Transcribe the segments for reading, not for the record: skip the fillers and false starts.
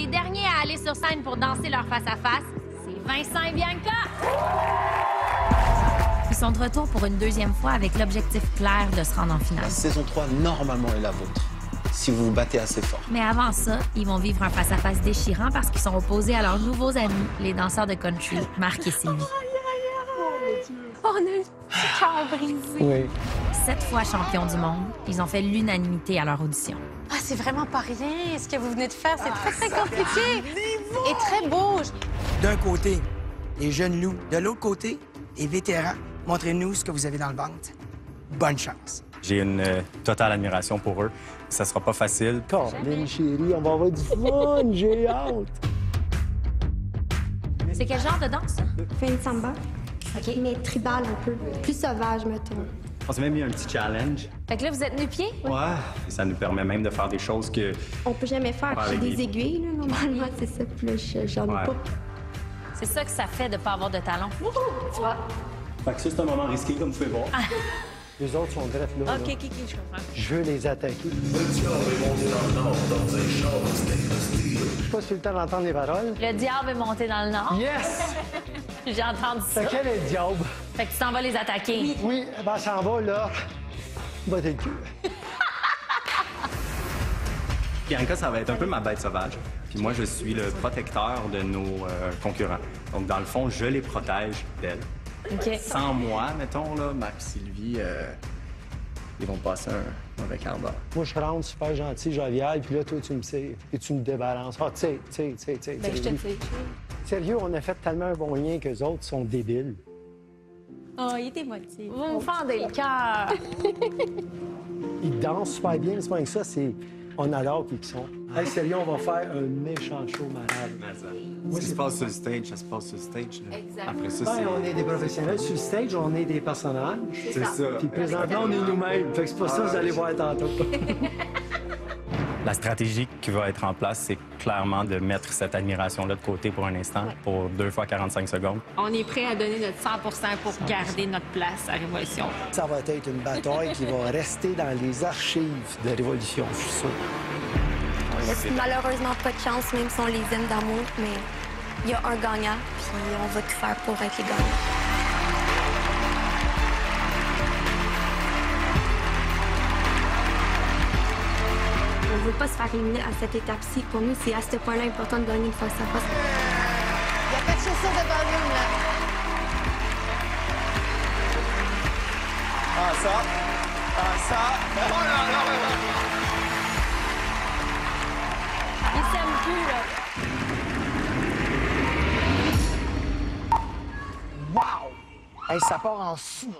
les derniers à aller sur scène pour danser leur face-à-face, c'est Vincent et Bianca! Ils sont de retour pour une deuxième fois avec l'objectif clair de se rendre en finale. La saison 3, normalement, est la vôtre, si vous vous battez assez fort. Mais avant ça, ils vont vivre un face-à-face déchirant parce qu'ils sont opposés à leurs nouveaux amis, les danseurs de country, Marc et Sylvie. On a le petit cœur brisé. Oui. 7 fois champions du monde, ils ont fait l'unanimité à leur audition. Ah, c'est vraiment pas rien. Ce que vous venez de faire, c'est très compliqué. Et très beau. D'un côté, les jeunes loups. De l'autre côté, les vétérans. Montrez-nous ce que vous avez dans le ventre. Bonne chance. J'ai une totale admiration pour eux. Ça sera pas facile. Caroline, chérie, on va avoir du fun, j'ai hâte. C'est quel genre de danse, ça? Fais une samba, mais tribal un peu, plus sauvage, mettons. On s'est même mis un petit challenge. Fait que là, vous êtes nu-pieds? Ouais. Et ça nous permet même de faire des choses que... On peut jamais faire, Ouais, j'ai avec des aiguilles, là, normalement, c'est ça, puis là, j'en ai Ouais. pas. C'est ça que ça fait de pas avoir de talons. Tu vois? Fait que ça, c'est un moment risqué, comme vous pouvez voir. Les autres sont drettes là. OK, là. OK, je comprends. Je veux les attaquer. Je sais pas si tu as le temps d'entendre les paroles. Le diable est monté dans le nord. Yes! J'ai entendu ça. C'est quel est le diable? Fait que tu t'en vas les attaquer. Oui, ben ça en va, là. Botter le cul. Bianca, ça va être un peu ma bête sauvage. Puis moi, je suis le protecteur de nos concurrents. Donc, dans le fond, je les protège d'elles. OK. Sans moi, mettons, là, Max et Sylvie, ils vont passer un mauvais quart d'heure. Moi, je rentre super gentil, jovial, puis là, toi, tu me tires et tu me débalances. Ah, tu sais. Ben, je te sais. Sérieux, on a fait tellement un bon lien qu'eux autres sont débiles. Oh, il est émotif. Vous me fendez le cœur. Ils dansent super bien, c'est pas que ça, c'est... On adore qui ils sont. Hey, sérieux, on va faire un méchant show malade. Ce qui se passe sur le stage, ça se passe sur le stage. Là. Exact. Après ça, Ben, c'est... on est des professionnels. Sur le stage, on est des personnages. C'est ça. Puis présentement, on est nous-mêmes. Fait que c'est pas ça que vous allez voir tantôt. La stratégie qui va être en place, c'est clairement de mettre cette admiration-là de côté pour un instant, pour 2 fois 45 secondes. On est prêt à donner notre 100 pour garder notre place à Révolution. Ça va être une bataille qui va rester dans les archives de Révolution, je suis sûr. On laisse malheureusement pas de chance, même si on les aime d'amour, mais il y a un gagnant, puis on va tout faire pour être les gagnants. On veut pas se faire éliminer à cette étape-ci. Pour nous, c'est à ce point-là important de gagner une face-à-face. Il n'y a pas de chaussures de ballon, là. Ah, ça. Oh là là là là. Ils s'aiment plus, là. Wow! Hey, ça part en fou.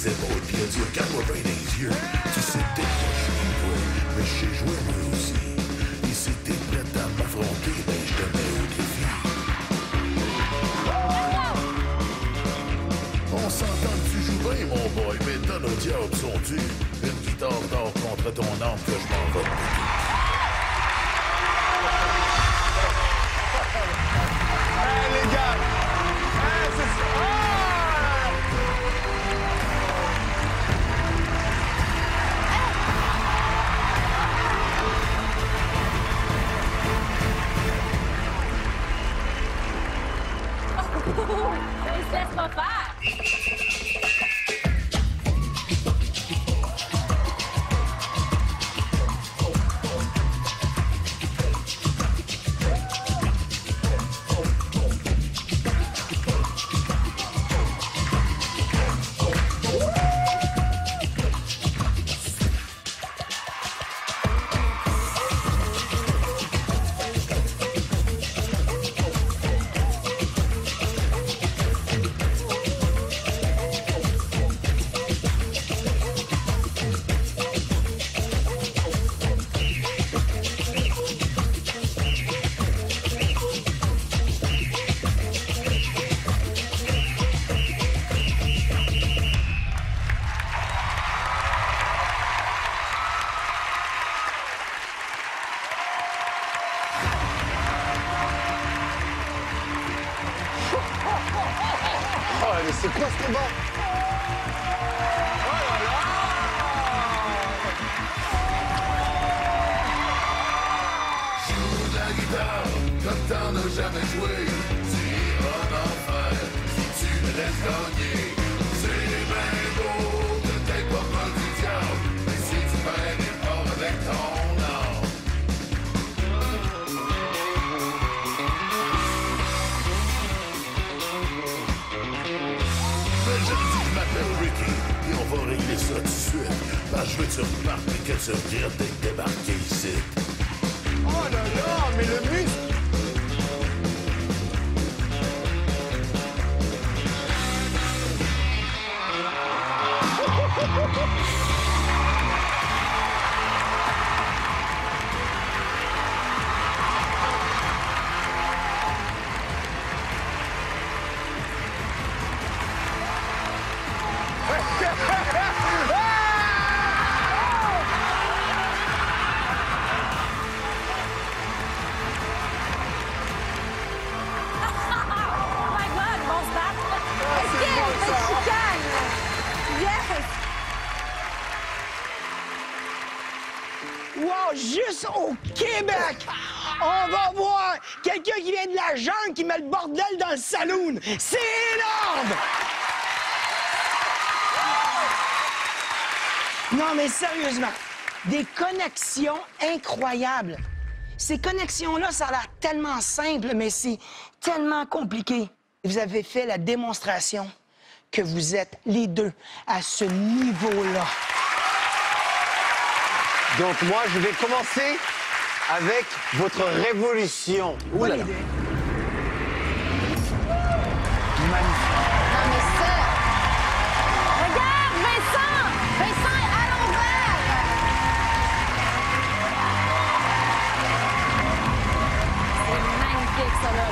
épaules, puis il a dit, regarde-moi bien les yeux. Tu sais peut-être pas je suis, mais je sais jouer moi aussi. diables sont-ils? Une guitare d'or contre ton âme que je m'en vais te piquer. Hey, les gars! Hey, c'est ça! Il se laisse pas faire! Oh, mais c'est quoi ce combat? Joue de la guitare comme t'en as jamais joué. Tu iras en enfer si tu me laisses gagner. C'est bien beau de t'être pas mal du diable, mais si tu perds des corps avec ton âme. Mais je dis que je m'appelle Ricky, et on va régler ça tout de suite. Parce que je veux que tu remarques que tu regrettes d'être débarqué ici. Oh là là, mais le muscle! Oh my God, ils vont se battre! Chicane! Yes! Wow, juste au Québec, on va voir quelqu'un qui vient de la jungle qui met le bordel dans le saloon. C'est énorme! Non, mais sérieusement, des connexions incroyables. Ces connexions-là, ça a l'air tellement simple, mais c'est tellement compliqué. Vous avez fait la démonstration que vous êtes les deux à ce niveau-là. Donc moi, je vais commencer avec votre révolution. Ouh là là. Bonne idée. Non, mais ça... Regarde, Vincent! Vincent est à l'envers! C'est magnifique, ça, là.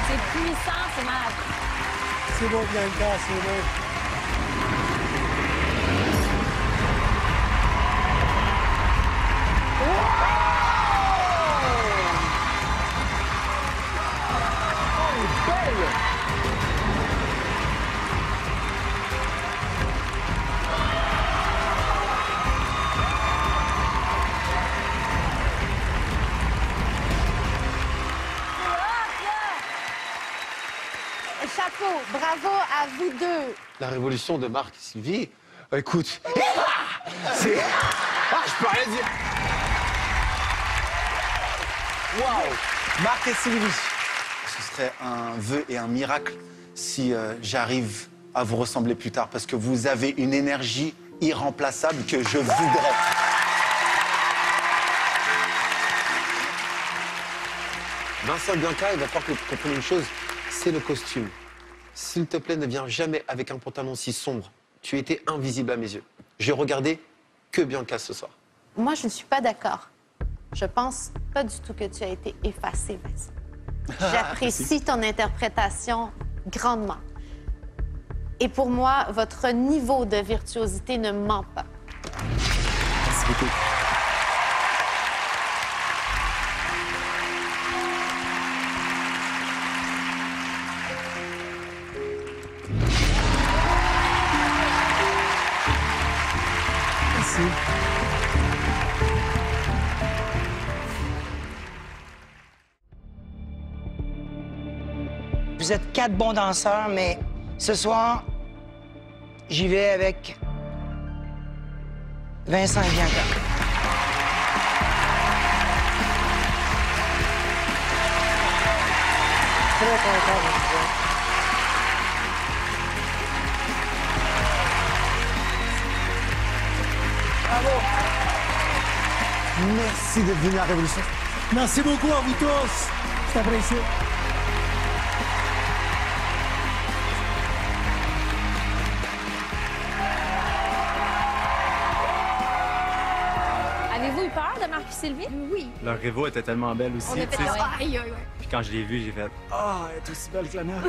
C'est puissant, c'est malade. C'est bon, Bianca, c'est bon. Chapeau, bravo à vous deux. La révolution de Marc et Sylvie. Écoute, c'est... Ah, je peux rien dire. Waouh! Marc et Sylvie. Ce serait un vœu et un miracle si j'arrive à vous ressembler plus tard, parce que vous avez une énergie irremplaçable que je voudrais. Vincent et Bianca, il va falloir que tu comprennes une chose, c'est le costume. S'il te plaît, ne viens jamais avec un pantalon si sombre. Tu étais invisible à mes yeux. J'ai regardé que Bianca ce soir. Moi, je ne suis pas d'accord. Je pense pas du tout que tu as été effacé, Vincent. J'apprécie ton interprétation grandement. Et pour moi, votre niveau de virtuosité ne ment pas. Merci beaucoup. Merci. Vous êtes 4 bons danseurs, mais ce soir, j'y vais avec Vincent et Bianca. Très content de vous voir. Bravo! Merci d'être venu à Révolution. Merci beaucoup à vous tous. C'est apprécié. Avez-vous eu peur de Marc et Sylvie? Oui. Leur révo était tellement belle aussi. On a fait tu sais. aïe, aïe, aïe. Puis quand je l'ai vue, j'ai fait « Ah, elle est aussi belle que la mienne. »